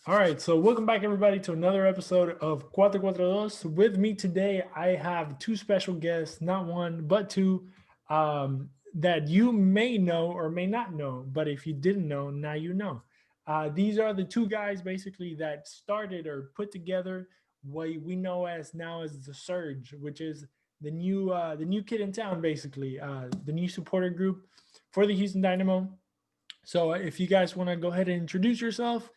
All right, so welcome back, everybody, to another episode of QuattroQuattroDos. With me today, I have two special guests, not one, but two, that you may know or may not know. But if you didn't know, now you know. These are the two guys, basically, that started or put together what we know as now as the Surge, which is the new kid in town, basically, the new supporter group for the Houston Dynamo. So if you guys want to go ahead and introduce yourself,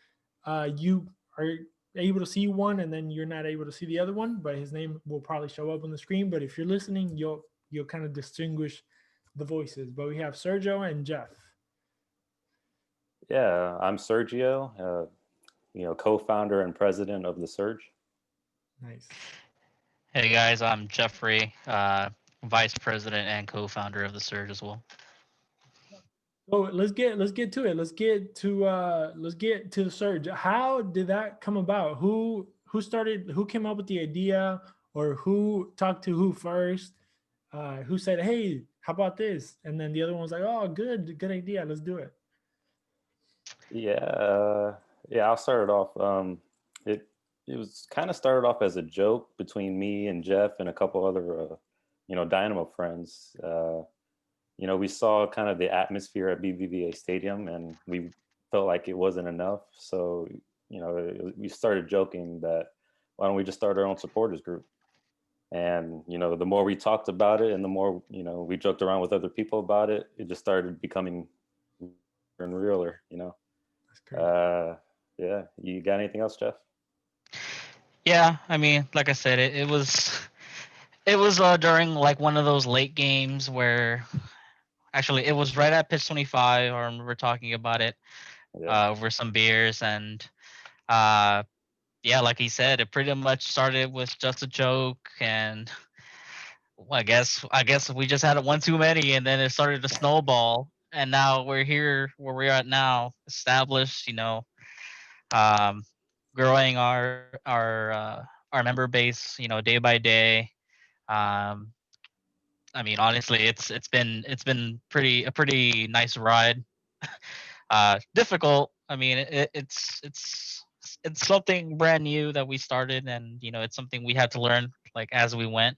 you are able to see one, and then you're not able to see the other one, but his name will probably show up on the screen. But if you're listening, you'll kind of distinguish the voices. But we have Sergio and Jeff. Yeah, I'm Sergio, co-founder and president of the Surge. Nice. Hey guys, I'm Jeffrey, vice president and co-founder of the Surge as well. So let's get to it. Let's get to the Surge. How did that come about? Who started? Who came up with the idea, or who talked to who first? Who said, "Hey, how about this?" And then the other one's like, "Oh, good idea. Let's do it." Yeah, I'll start it off. It it was kind of started off as a joke between me and Jeff and a couple other, Dynamo friends. We saw kind of the atmosphere at BBVA Stadium, and we felt like it wasn't enough. So, we started joking that why don't we just start our own supporters group? And the more we talked about it, and the more we joked around with other people about it, it just started becoming and realer. That's crazy. Yeah. You got anything else, Jeff? Yeah, I mean, like I said, it was during like one of those late games where actually it was right at pitch 25. I remember talking about it Yeah. over some beers, and uh, yeah, like he said, it pretty much started with just a joke, and well, I guess we just had one too many, and then it started to snowball, and now we're here where we're at now, established, um, growing our member base, day by day. Um, I mean, honestly, it's been pretty nice ride. Difficult. I mean, it's something brand new that we started, and it's something we had to learn like as we went.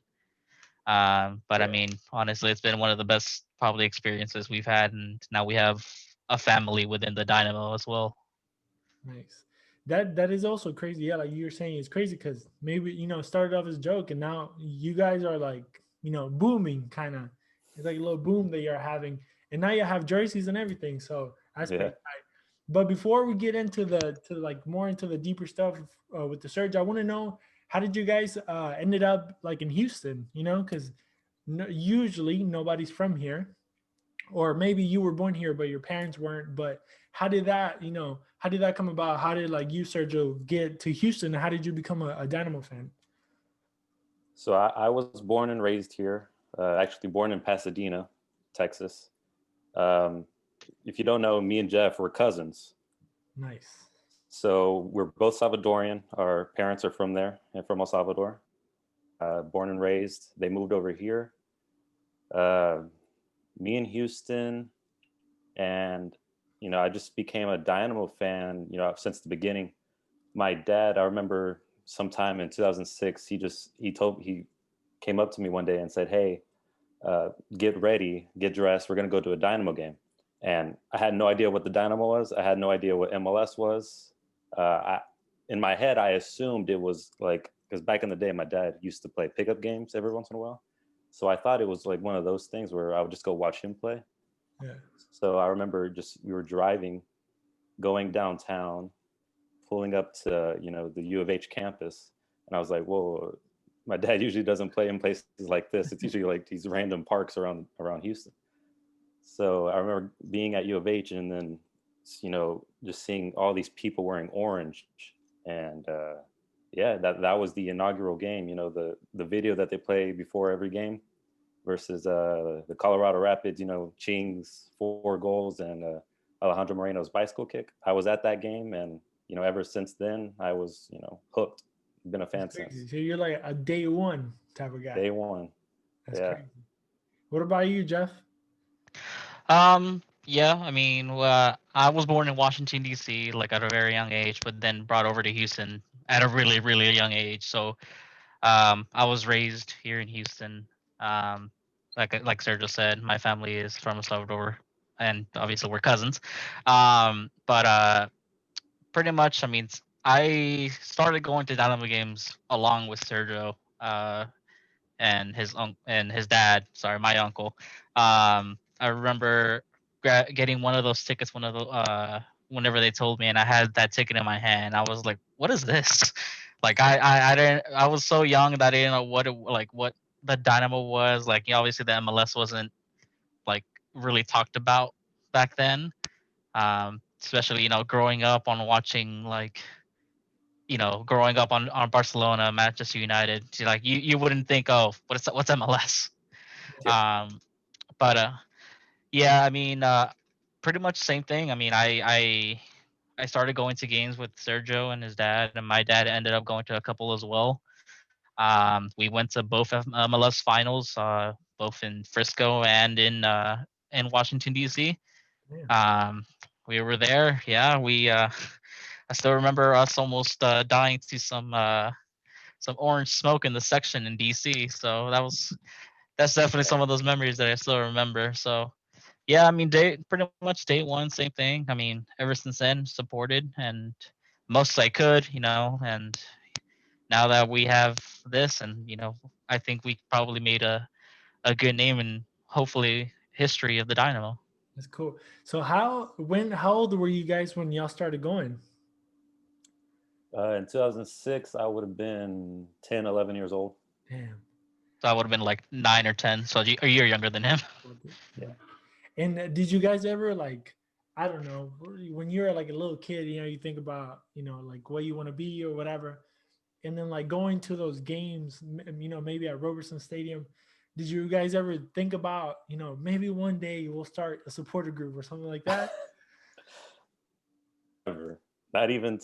But I Yeah. mean, honestly, it's been one of the best probably experiences we've had, and now we have a family within the Dynamo as well. Nice. That is also crazy. Yeah, like you were saying, it's crazy because maybe it started off as a joke, and now you guys are like booming, kind of. It's like a little boom that you're having, and now you have jerseys and everything. So that's Yeah. pretty tight. But before we get into like more into the deeper stuff with the Surge, I want to know how did you guys ended up like in Houston? Because usually nobody's from here, or maybe you were born here but your parents weren't. But how did that come about? How did like you, Sergio, get to Houston? How did you become a Dynamo fan? So I was born and raised here, actually born in Pasadena, Texas. Um, if you don't know, me and Jeff were cousins. Nice. So we're both Salvadorian. Our parents are from there and from El Salvador. Born and raised. They moved over here. Uh, Me in Houston, and I just became a Dynamo fan. Since the beginning. My dad, I remember sometime in 2006, he came up to me one day and said, "Hey, get ready, get dressed. We're gonna go to a Dynamo game." And I had no idea what the Dynamo was. I had no idea what MLS was. In my head, I assumed it was like, because back in the day, my dad used to play pickup games every once in a while. So I thought it was like one of those things where I would just go watch him play. Yeah. So I remember we were driving, going downtown, pulling up to the U of H campus, and I was like, "Whoa, my dad usually doesn't play in places like this. It's usually like these random parks around Houston." So I remember being at U of H, and then just seeing all these people wearing orange, and yeah, that was the inaugural game. The video that they play before every game versus the Colorado Rapids. Ching's 4 goals and Alejandro Moreno's bicycle kick. I was at that game, and ever since then, I was hooked. Been a That's fan crazy. since So you're like a day one type of guy. day one. That's Yeah. crazy. What about you, Jeff? Yeah, I mean, I was born in Washington D.C. like at a very young age, but then brought over to Houston at a really, really young age. So I was raised here in Houston. Um, like Sergio said, my family is from El Salvador, and obviously we're cousins. But pretty much, I mean, I started going to Dynamo games along with Sergio. And his dad. Sorry, my uncle. I remember getting one of those tickets. Whenever they told me, and I had that ticket in my hand, I was like, "What is this?" Like I didn't. I was so young that I didn't know what the Dynamo was. Like obviously the MLS wasn't like really talked about back then. Especially growing up on watching growing up on Barcelona, Manchester United, like you wouldn't think, oh, what's MLS? Yeah. But yeah, I mean, pretty much same thing. I mean, I started going to games with Sergio and his dad, and my dad ended up going to a couple as well. We went to both MLS finals, both in Frisco and in Washington D.C. Yeah. We were there. Yeah, we. I still remember us almost dying to some orange smoke in the section in DC. So that's definitely some of those memories that I still remember. So yeah, I mean, pretty much day one, same thing. I mean, ever since then, supported and most I could, and now that we have this, and I think we probably made a good name and hopefully history of the Dynamo. That's cool. So how old were you guys when y'all started going? In 2006, I would have been 10, 11 years old. Damn. So I would have been like 9 or 10, so a year younger than him. Yeah. And did you guys ever like, I don't know, when you're like a little kid, you think about, like what you want to be or whatever. And then like going to those games, maybe at Robertson Stadium, did you guys ever think about, maybe one day we'll start a supporter group or something like that? Never. Not even in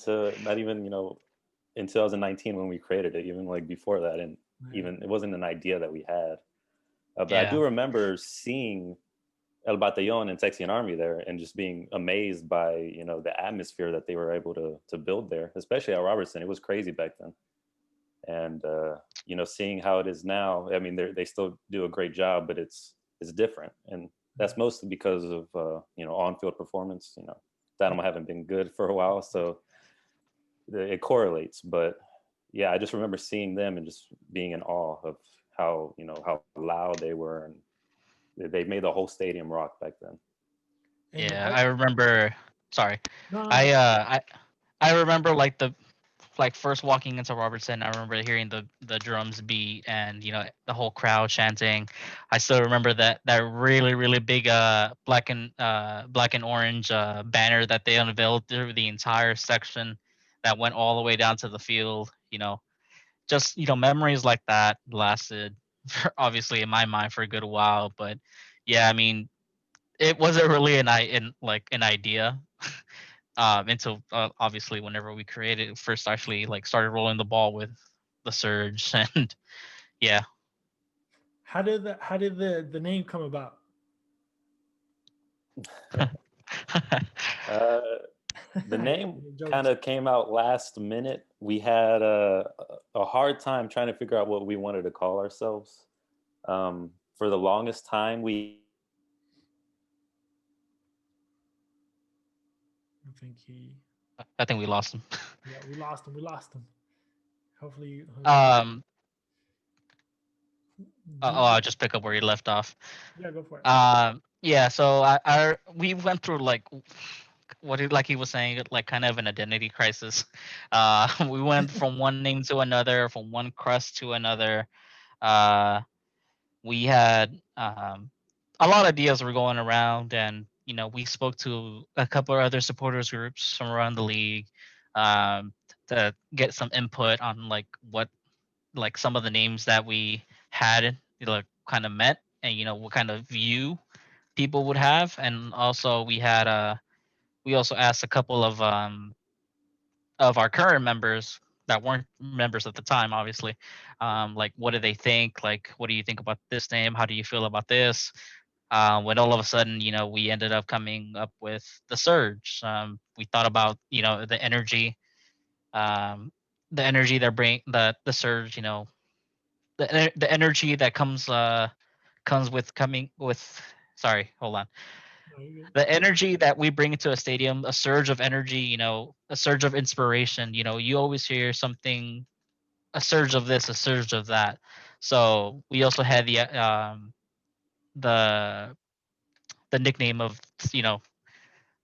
2019 when we created it, even like before that, and even it wasn't an idea that we had. But I do remember seeing El Batallon and Texian Army there and just being amazed by the atmosphere that they were able to build there, especially at Robertson. It was crazy back then. And seeing how it is now, I mean, they still do a great job, but it's different, and that's mostly because of on-field performance. Dynamo haven't been good for a while, so it correlates. But yeah, I just remember seeing them and just being in awe of how loud they were, and they made the whole stadium rock back then. And Yeah, I remember. Sorry, no, no, I no. I remember like first walking into Robertson. I remember hearing the drums beat and the whole crowd chanting. I still remember that really really big black and orange banner that they unveiled through the entire section that went all the way down to the field. Just memories like that lasted obviously in my mind for a good while. But yeah, I mean, it wasn't really an idea until obviously whenever we created first actually like started rolling the ball with the surge. And yeah. How did the name come about? The name kind of came out last minute. We had a hard time trying to figure out what we wanted to call ourselves. For the longest time, I think we lost him. Yeah, we lost him. Hopefully. I'll just pick up where you left off. Yeah, go for it. Yeah, so we went through like like he was saying, like kind of an identity crisis. We went from one name to another, from one crust to another. We had a lot of ideas were going around, and we spoke to a couple of other supporters groups from around the league um, to get some input on like what like some of the names that we had kind of met, and what kind of view people would have. And also we also asked a couple of our current members that weren't members at the time, obviously, like what do they think, like what do you think about this name, how do you feel about this. when all of a sudden, we ended up coming up with the Surge. We thought about, um, the energy that bring the Surge, the energy that comes with coming with. Sorry, hold on. No, you're good. The energy that we bring into a stadium, a surge of energy, a surge of inspiration. You always hear something, a surge of this, a surge of that. So we also had the the nickname of you know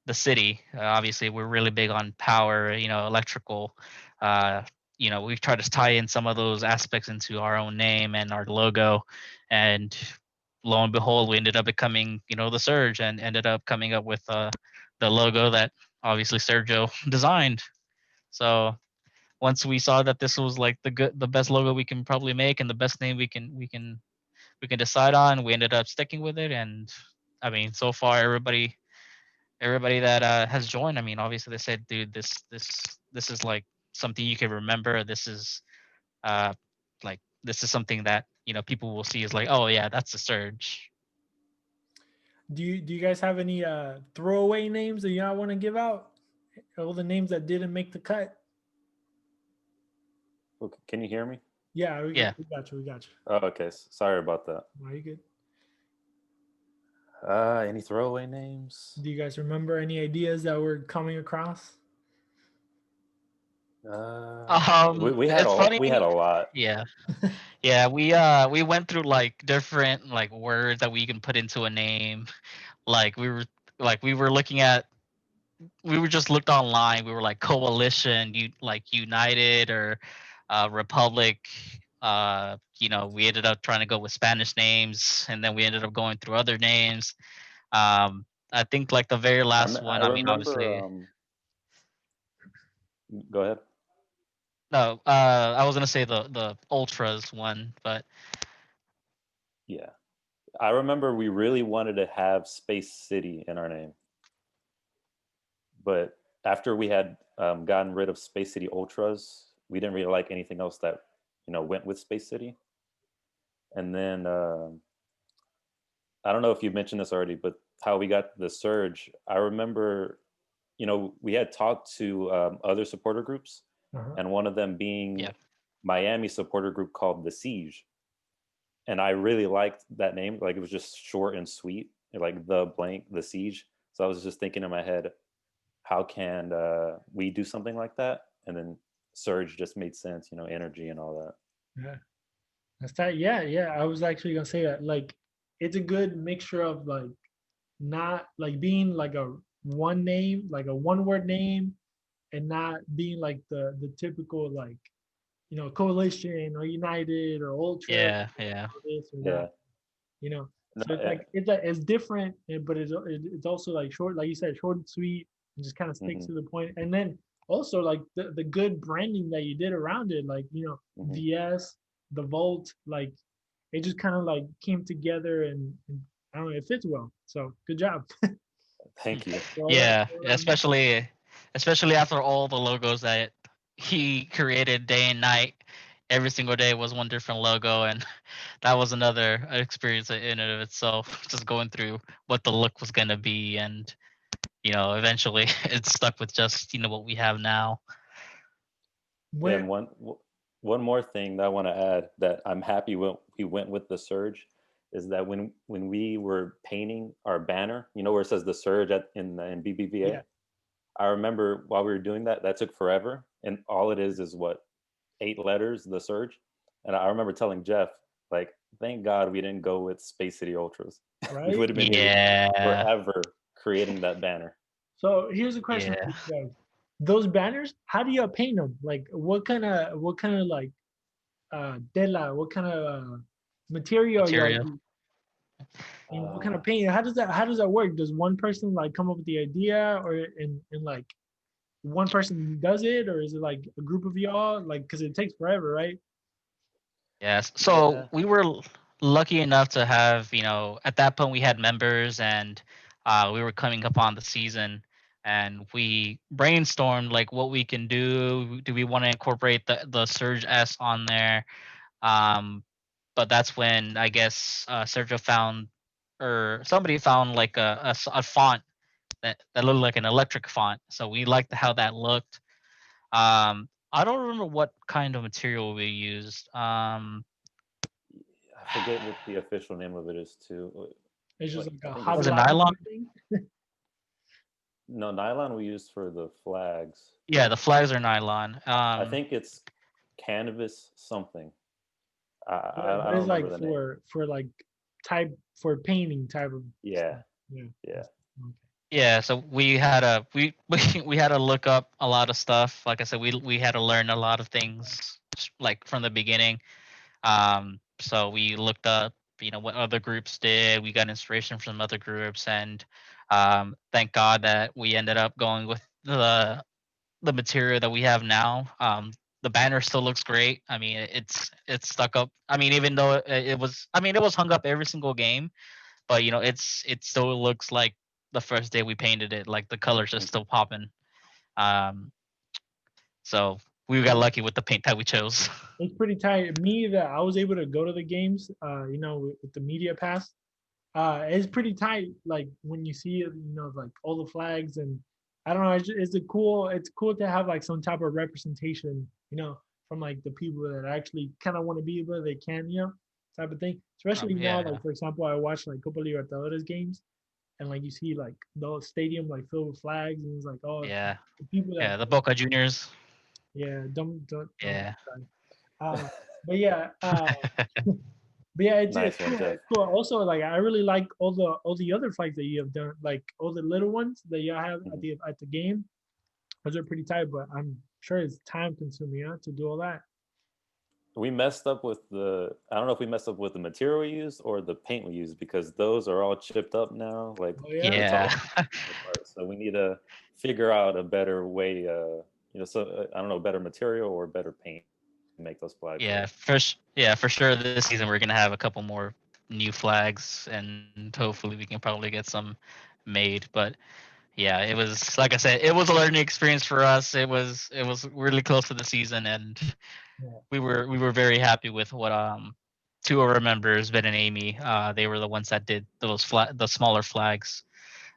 the city. Obviously, we're really big on power, electrical. Uh, we've tried to tie in some of those aspects into our own name and our logo, and lo and behold, we ended up becoming, the Surge, and ended up coming up with the logo that obviously Sergio designed. So once we saw that this was like the best logo we can probably make and the best name we can decide on, we ended up sticking with it. And I mean, so far everybody that has joined, I mean, obviously they said, dude, this is like something you can remember. This is uh like this is something that people will see as like, oh yeah, that's the Surge. Do you guys have any throwaway names that y'all want to give out? All the names that didn't make the cut. Okay, can you hear me? Yeah, Yeah. we got you. We got you. Oh, okay. Sorry about that. Are you good? Any throwaway names? Do you guys remember any ideas that were coming across? We had It's funny. we had a lot. Yeah. Yeah, we went through like different like words that we can put into a name. Like we were looking at, we were just looked online. We were like coalition, like united or republic. We ended up trying to go with Spanish names, and then we ended up going through other names. I think like the very last one. I I mean, remember. obviously, Go ahead. no. I was gonna say the ultras one, but Yeah, I remember we really wanted to have Space City in our name, but after we had gotten rid of Space City Ultras, we didn't really like anything else that went with Space City. And then I don't know if you mentioned this already, but how we got the Surge. I remember, we had talked to other supporter groups, and one of them being yeah. Miami supporter group called the Siege. And I really liked that name. Like, it was just short and sweet, like the Siege. So I was just thinking in my head, how can we do something like that? And then Surge just made sense, energy and all that. Yeah. That's that. Yeah, yeah. I was actually gonna say that. Like, it's a good mixture of like not like being like a one name, like a one word name, and not being like the typical like coalition or united or ultra Yeah, yeah. or this or Yeah. that. You know, No, so it's different, but it's also like short, like you said, short and sweet, and just kind of sticks to the point. And then also like the good branding that you did around it, like VS, the Vault, like it just kind of like came together, and I don't know, it fits well. So good job. Thank you. Yeah, especially after all the logos that he created day and night. Every single day was one different logo, and that was another experience in and of itself. Just going through what the look was gonna be, and eventually it stuck with just what we have now. And one more thing that I want to add that I'm happy we went with the Surge is that when we were painting our banner, where it says the Surge in BBVA, Yeah. I remember while we were doing that took forever, and all it is what, 8 letters, the Surge. And I remember telling Jeff, like, thank God we didn't go with Space City Ultras. Right? We would have been Yeah. forever creating that banner. So here's a question Yeah. for you guys. Those banners, how do you paint them? Like what kind of like tela, what kind of material y'all Material. use? And what kind of paint? How does that work? Does one person like come up with the idea, or in like one person does it, or is it like a group of y'all? Like, because it takes forever, right? Yes. So Yeah. we were lucky enough to have, at that point we had members, and we were coming upon the season, and we brainstormed like what we can do. Do we want to incorporate the Surge S on there? But that's when I guess Sergio found, or somebody found like a font that looked like an electric font. So we liked how that looked. I don't remember what kind of material we used. I forget what the official name of it is too. It's just Like, like I a think Hobby Was it Lobby nylon? thing. no, nylon we used for the flags. Yeah, the flags are nylon. I think it's canvas something. But I don't it's like remember the name. for like type for painting type of Yeah, stuff. Yeah. yeah. Okay. Yeah, so we had a we had to look up a lot of stuff. Like I said, we had to learn a lot of things like from the beginning. So we looked up, what other groups did. We got inspiration from other groups, and thank God that we ended up going with the material that we have now. The banner still looks great. I mean, it's stuck up. I mean, even though it was hung up every single game, but it still looks like the first day we painted it. Like the colors are still popping. Um, so we got lucky with the paint that we chose. It's pretty tight. Me that I was able to go to the games, with the media pass. It's pretty tight. Like when you see it, like all the flags and I don't know. It's cool to have like some type of representation, from like the people that actually kind of want to be where they can, type of thing. Especially now, Yeah, like for example, I watched like Copa Libertadores games, and like you see like the stadium like filled with flags, and it's like, oh, yeah, the people that, yeah. The Boca Juniors. yeah, don't Yeah. but yeah, but yeah, it's Nice one, cool. Jeff. It's cool. Also, like I really like all the other flags that you have done, like all the little ones that you have at the game. Those are pretty tight, but I'm sure it's time consuming, to do all that. We messed up with I don't know if we messed up with the material we used or the paint we used because those are all chipped up now. Like Oh yeah. the Yeah. top part. So we need to figure out a better way. I don't know, better material or better paint to make those flags Yeah, work. for sure. This season we're gonna have a couple more new flags, and hopefully we can probably get some made. But yeah, it was like I said, it was a learning experience for us. It was really close to the season, and Yeah. we were very happy with what two of our members, Ben and Amy, they were the ones that did the smaller flags.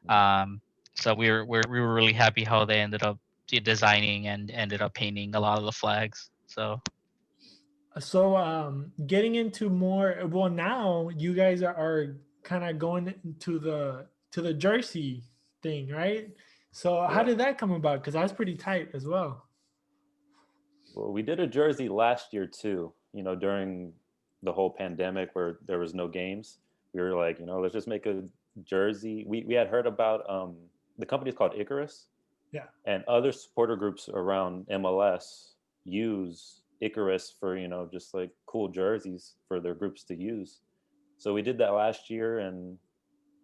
Um, so we were really happy how they ended up designing and ended up painting a lot of the flags. So So getting into more, well, now you guys are kind of going into the jersey thing, right? So how Yeah. did that come about? Because that's pretty tight as well. Well, we did a jersey last year too, during the whole pandemic where there was no games. We were like, let's just make a jersey. We had heard about the company's called Icarus. Yeah. And other supporter groups around MLS use Icarus for, just like cool jerseys for their groups to use. So we did that last year and,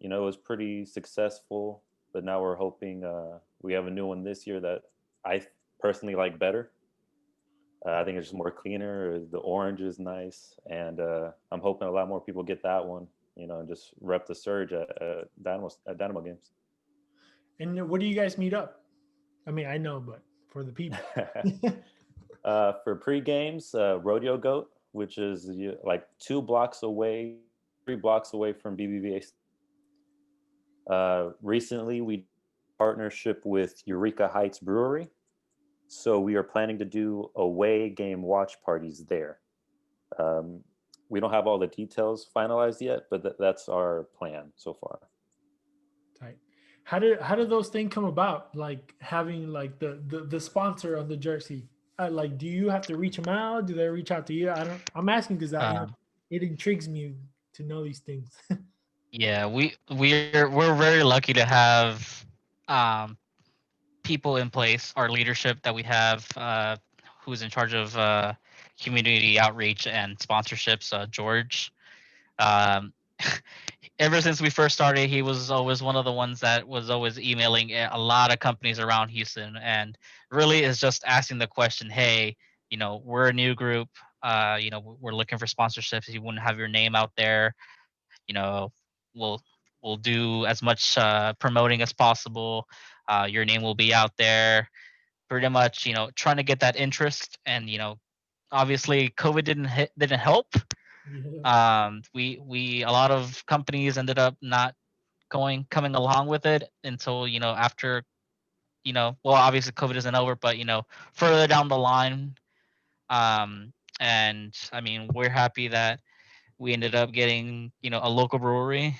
it was pretty successful. But now we're hoping we have a new one this year that I personally like better. I think it's just more cleaner. The orange is nice. And I'm hoping a lot more people get that one, and just rep the surge at Dynamo games. And what do you guys meet up? I mean, I know, but for the people. For pre-games, Rodeo Goat, which is like 3 blocks away from BBVA. Recently, we partnership with Eureka Heights Brewery. So we are planning to do away game watch parties there. We don't have all the details finalized yet, but that's our plan so far. Tight. How did those things come about? Like having like the sponsor on the jersey. Like, do you have to reach them out? Do they reach out to you? I'm asking because it intrigues me to know these things. yeah, we're very lucky to have people in place, our leadership that we have, who's in charge of community outreach and sponsorships, George. Um, ever since we first started, he was always one of the ones that was always emailing a lot of companies around Houston, and really is just asking the question, hey, we're a new group, we're looking for sponsorships. You wouldn't have your name out there, we'll we'll do as much promoting as possible. Your name will be out there. Pretty much, trying to get that interest, and obviously COVID didn't help. Yeah. We a lot of companies ended up not coming along with it until after well, obviously COVID isn't over, but further down the line. um and I mean, we're happy that we ended up getting a local brewery.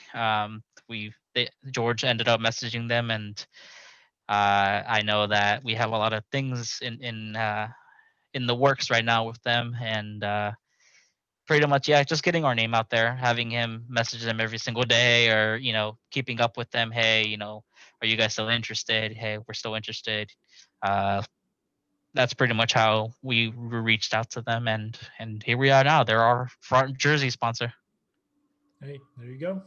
George ended up messaging them, and I know that we have a lot of things in the works right now with them, and pretty much, yeah, just getting our name out there, having him message them every single day, or keeping up with them. Hey, are you guys still interested? Hey, we're still interested. uh that's pretty much how we reached out to them, and here we are now. They're our front jersey sponsor. Hey, there you go.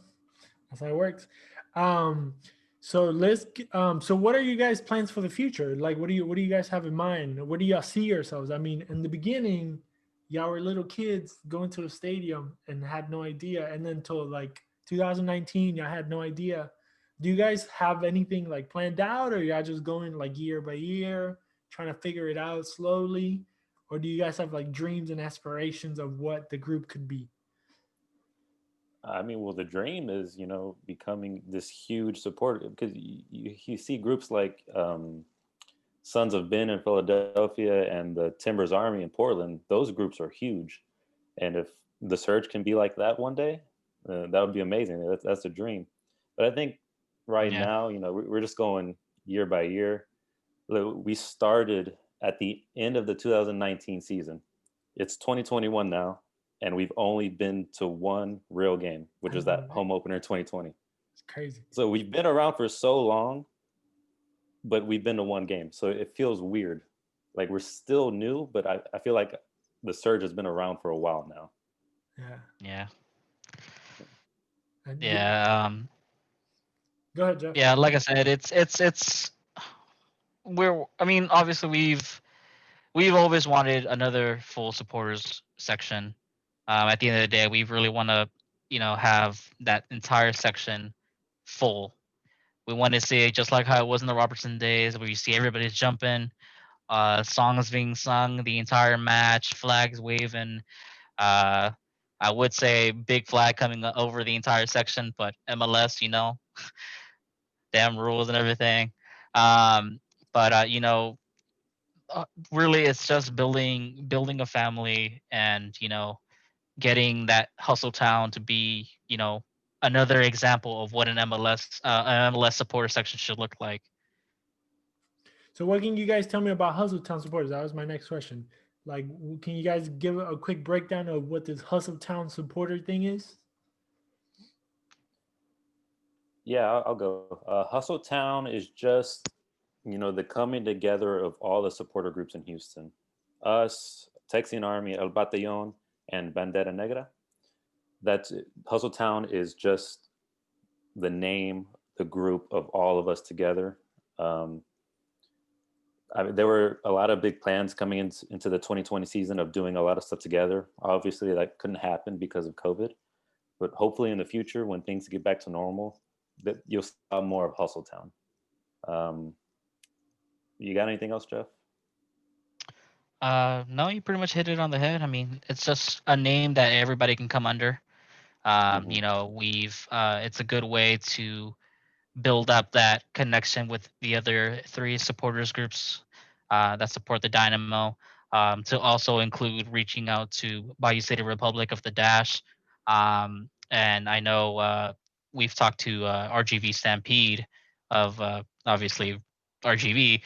That's how it works. Um, so what are you guys' plans for the future? Like, what do you guys have in mind? What do y'all see yourselves? I mean, in the beginning, y'all were little kids going to a stadium and had no idea, and then till like 2019, y'all had no idea. Do you guys have anything like planned out, or y'all just going like year by year, trying to figure it out slowly, or do you guys have like dreams and aspirations of what the group could be? I mean, well, the dream is, becoming this huge supporter, because you see groups like Sons of Ben in Philadelphia and the Timbers Army in Portland. Those groups are huge, and if the Surge can be like that one day, that would be amazing. That's a dream. But I think right Yeah. now, we're just going year by year. We started at the end of the 2019 season. It's 2021 now, and we've only been to one real game, which I was know, that right? home opener in 2020. It's crazy. So we've been around for so long, but we've been to one game. So it feels weird. Like we're still new, but I feel like the Surge has been around for a while now. Yeah. Yeah. And Yeah. go ahead, Jeff. Yeah, like I said, it's we're I mean, obviously we've always wanted another full supporters section. At the end of the day, we really want to have that entire section full. We want to see it just like how it was in the Robertson days, where you see everybody's jumping, songs being sung the entire match, flags waving. uh I would say big flag coming over the entire section, but MLS, damn rules and everything. Um, but really, it's just building a family, and getting that hustle town to be another example of what an MLS supporter section should look like. So, what can you guys tell me about Hustle Town supporters? That was my next question. Like, can you guys give a quick breakdown of what this Hustle Town supporter thing is? Yeah, I'll go. Hustle Town is just, the coming together of all the supporter groups in Houston. Us, Texian Army, El Batallon, and Bandera Negra. That's Hustle Town is just the name, the group of all of us together. Um, there were a lot of big plans coming into the 2020 season of doing a lot of stuff together. Obviously, that couldn't happen because of COVID. But hopefully, in the future, when things get back to normal, that you'll see more of Hustle Town. You got anything else, Jeff? No, you pretty much hit it on the head. I mean, it's just a name that everybody can come under. Mm-hmm. We've it's a good way to build up that connection with the other three supporters groups that support the Dynamo. To also include reaching out to Bayou City Republic of the Dash. And I know we've talked to RGV Stampede of obviously RGV.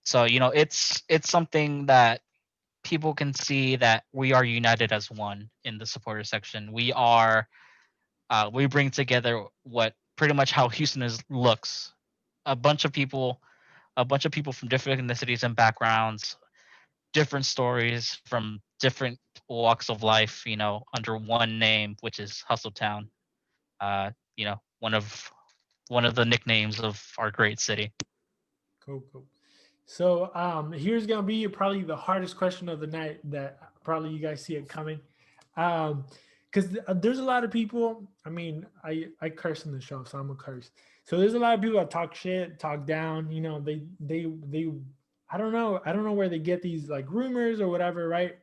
So it's something that people can see that we are united as one in the supporter section. We bring together what pretty much how Houston looks. A bunch of people, a bunch of people from different ethnicities and backgrounds, different stories from different walks of life, under one name, which is Hustle Town. Uh, one of the nicknames of our great city. Cool, cool. So, here's gonna be probably the hardest question of the night that probably you guys see it coming. Because there's a lot of people. I mean, I curse in the show, so I'm a curse. So there's a lot of people that talk shit, talk down. They. I don't know. I don't know where they get these like rumors or whatever, right?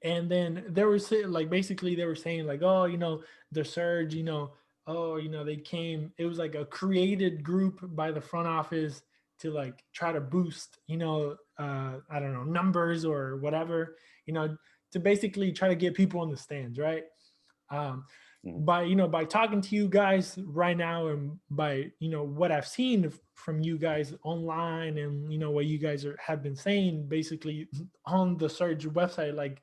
And then there was like basically they were saying like, oh, the surge, oh, they came. It was like a created group by the front office to like try to boost, I don't know, numbers or whatever, to basically try to get people in the stands, right? Um, Mhm. by talking to you guys right now, and by what I've seen from you guys online, and what you guys have been saying basically on the Surge website, like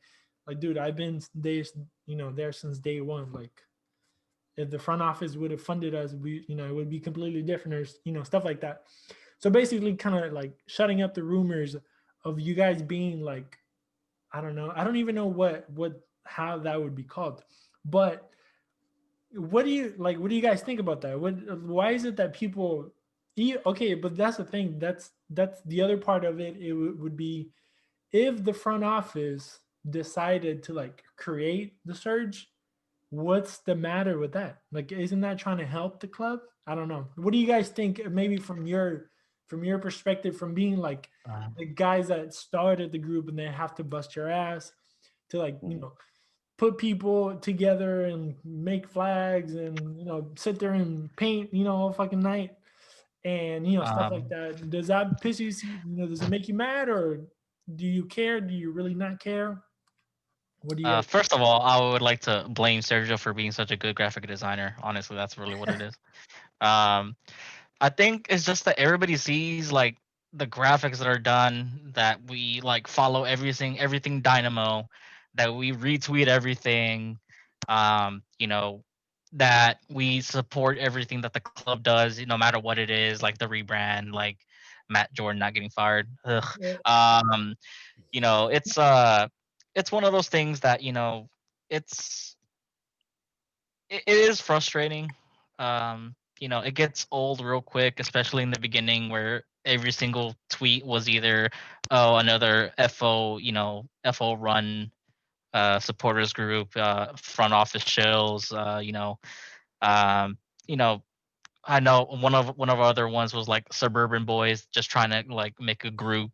dude, I've been there since day one. Like if the front office would have funded us, it would be completely different, or stuff like that. So basically kind of like shutting up the rumors of you guys being like, I don't know, I don't even know what how that would be called. But what do you like? What do you guys think about that? Why is it that people? Okay, but that's the thing. That's the other part of it. It would be if the front office decided to like create the surge. What's the matter with that? Like, isn't that trying to help the club? I don't know. What do you guys think? Maybe from your perspective, from being like Uh, the guys that started the group and they have to bust your ass to like Mhm. put people together and make flags and sit there and paint all fucking night and stuff like um, that. Does that piss you? Does it make you mad, or do you care? Do you really not care? What do you First of all, I would like to blame Sergio for being such a good graphic designer. Honestly, that's really what it is. Um, I think it's just that everybody sees like the graphics that are done, that we like follow everything Dynamo, that we retweet everything, you know, that we support everything that the club does, no matter what it is, like the rebrand, like Matt Jordan not getting fired. Ugh. guys? Um, it's one of those things that, it's it is frustrating. It gets old real quick, especially in the beginning where every single tweet was either, oh, another FO run supporters group, front office shills, um, you know, I know one of our other ones was like suburban boys just trying to like make a group.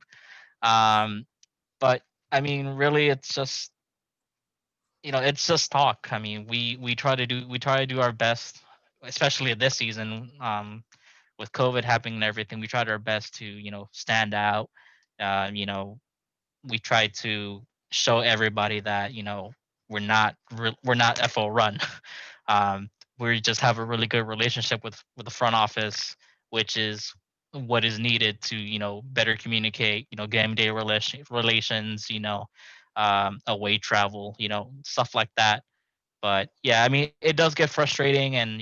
Um, but I mean, really, it's just talk. I mean, we try to do our best, especially this season, with COVID happening and everything. We tried our best to stand out. Uh, you know, we try to show everybody that we're not FO run. We just have a really good relationship with the front office, which is what is needed to better communicate game day relations, away travel, stuff like that. But yeah, I mean, it does get frustrating, and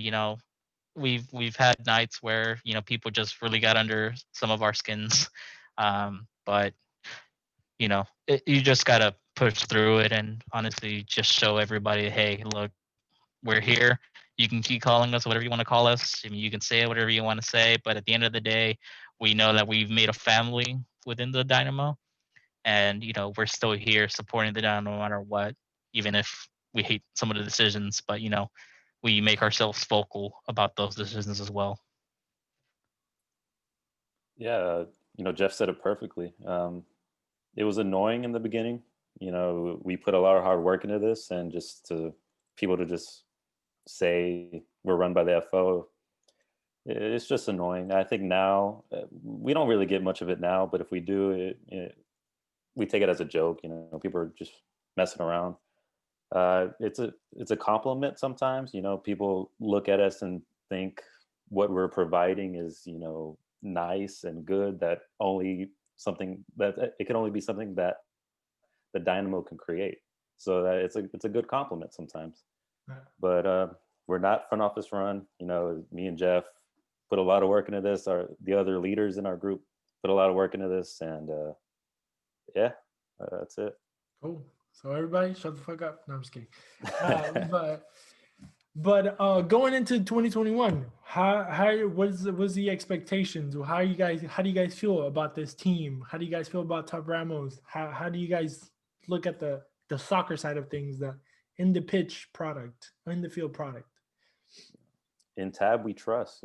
we've had nights where people just really got under some of our skins. But you just gotta push through it, and honestly just show everybody, hey, look, we're here. You can keep calling us whatever you want to call us. I mean, you can say whatever you want to say, but at the end of the day, we know that we've made a family within the Dynamo, and we're still here supporting the Dynamo no matter what, even if we hate some of the decisions. But we make ourselves vocal about those decisions as well. Yeah, Jeff said it perfectly. It was annoying in the beginning. We put a lot of hard work into this, and just to people to just say we're run by the FO, it's just annoying. I think now we don't really get much of it now, but if we do, we take it as a joke. People are just messing around. It's a compliment sometimes. People look at us and think what we're providing is nice and good. That only something that it can only be something that the Dynamo can create. So that it's a good compliment sometimes. But we're not front office run. Me and Jeff put a lot of work into this. The other leaders in our group put a lot of work into this, and yeah, that's it. Cool. So everybody, shut the fuck up. No, I'm just kidding. But going into 2021, what's the expectations? How do you guys feel about this team? How do you guys feel about Top Ramos? How do you guys look at the soccer side of things, the in the pitch product, in the field product? In Tab, we trust.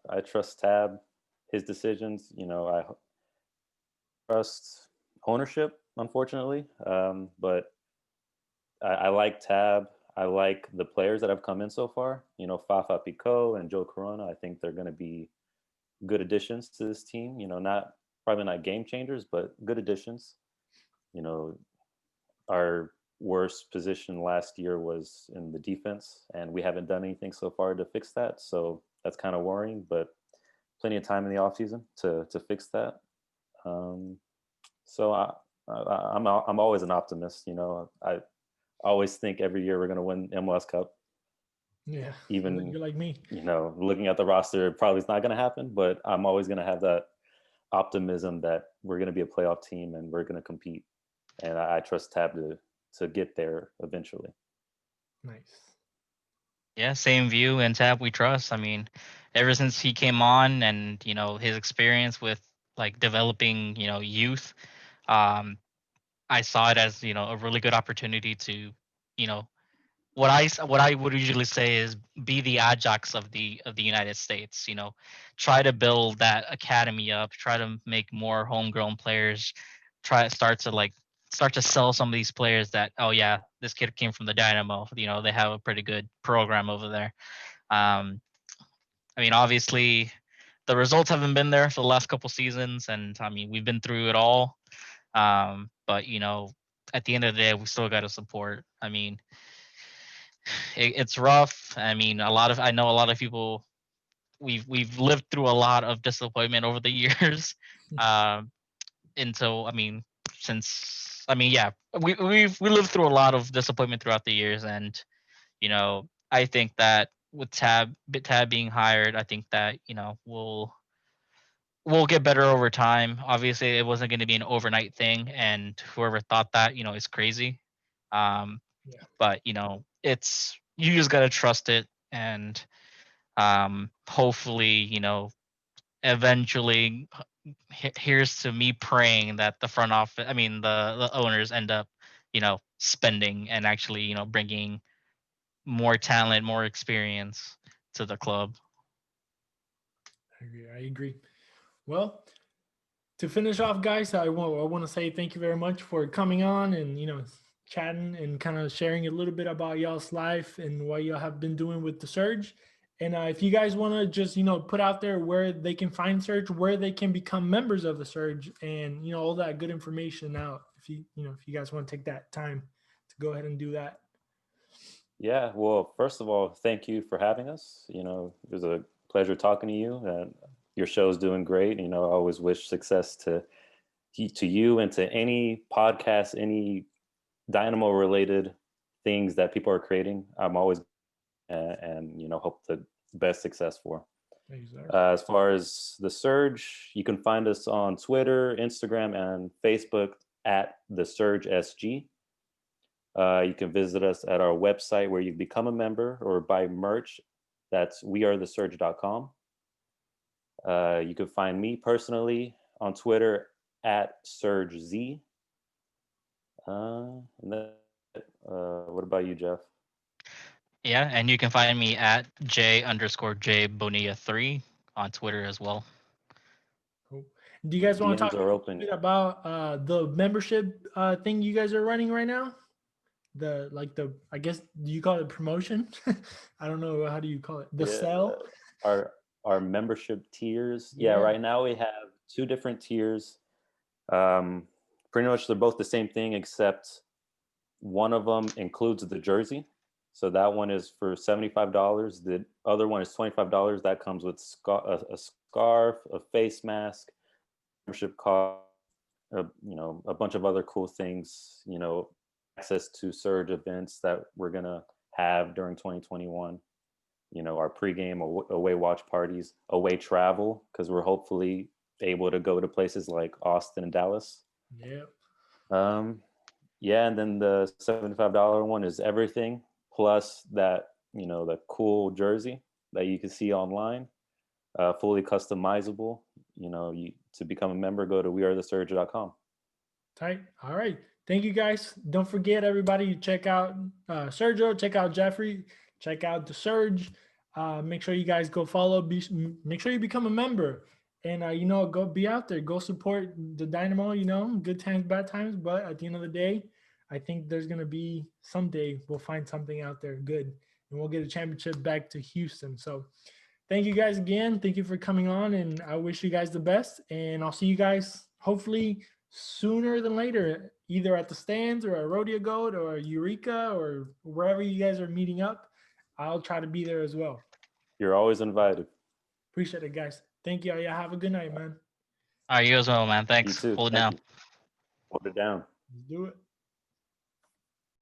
I trust Tab, his decisions. I trust ownership, unfortunately, but I like Tab. I like the players that have come in so far. You know, Fafa Pico and Joe Corona. I think they're going to be good additions to this team. You know, not probably not game changers, but good additions. You know, our worst position last year was in the defense, and we haven't done anything so far to fix that. So that's kind of worrying, but plenty of time in the offseason to fix that. So I'm always an optimist. You know, I always think every year we're going to win MLS Cup. Yeah, Even you're like me. you know, looking at the roster, probably it's not going to happen. But I'm always going to have that optimism that we're going to be a playoff team and we're going to compete. And I trust Tab to get there eventually. Nice. Yeah, same view, and Tab we trust. I mean, ever since he came on, and his experience with like developing youth, um, I saw it as a really good opportunity to you know what I would usually say is be the Ajax of the United States. Try to build that academy up, try to make more homegrown players, start to sell some of these players that, oh yeah, this kid came from the Dynamo. They have a pretty good program over there. Um, I mean, obviously, the results haven't been there for the last couple seasons, and I mean, we've been through it all. But at the end of the day, we still got to support. I mean, it's rough. I mean, I know a lot of people. We've lived through a lot of disappointment over the years. Um, and so, I mean, yeah, we lived through a lot of disappointment throughout the years, and I think that with Tab being hired, I think that we'll get better over time. Obviously, it wasn't going to be an overnight thing, and whoever thought that is crazy. Yeah. But it's you just gotta trust it, and hopefully eventually, here's to me praying that the front office, I mean the owners end up spending and actually bringing more talent, more experience to the club. I agree. Well, to finish off, guys, I want to say thank you very much for coming on and chatting and kind of sharing a little bit about y'all's life and what y'all have been doing with the Surge. And if you guys want to just put out there where they can find Surge, where they can become members of the Surge, and all that good information out. If you guys want to take that time to go ahead and do that. Yeah, well, first of all, thank you for having us. You know, it was a pleasure talking to you. And your show's doing great. You know, I always wish success to you and to any podcast, any Dynamo related things that people are creating. I'm always and hope the best success for. As far as the Surge, you can find us on Twitter, Instagram, and Facebook at the Surge SG. You can visit us at our website where you become a member or buy merch. That's wearethesurge.com. You can find me personally on Twitter at SurgeZ. And then, what about you, Jeff? Yeah, and you can find me at J_J Bonilla3 on Twitter as well. Cool. Do you guys want to talk a little bit about the membership thing you guys are running right now? I guess, do you call it promotion? I don't know, how do you call it? The sale? Our membership tiers. Yeah, right now we have 2 different tiers. Pretty much they're both the same thing, except one of them includes the jersey. So that one is for $75. The other one is $25. That comes with a scarf, a face mask, membership card, a bunch of other cool things, access to Surge events that we're going to have during 2021. Our pregame away watch parties, away travel, because we're hopefully able to go to places like Austin and Dallas. Yeah. Yeah, and then the $75 one is everything, plus that, the cool jersey that you can see online, fully customizable. To become a member, go to wearethesurge.com. Tight. All right. Thank you, guys. Don't forget, everybody, check out Sergio, check out Jeffrey, check out the Surge. Make sure you guys go follow. Make sure you become a member, and go be out there, go support the Dynamo. Good times, bad times, but at the end of the day, I think there's going to be someday we'll find something out there good and we'll get a championship back to Houston. So thank you guys again. Thank you for coming on, and I wish you guys the best. And I'll see you guys hopefully sooner than later, either at the stands or at Rodeo Goat or Eureka or wherever you guys are meeting up. I'll try to be there as well. You're always invited. Appreciate it, guys. Thank you. Yeah, have a good night, man. All right, you as well, man. Thanks. You too. Hold it Thank down. you. Hold it down. Let's do it.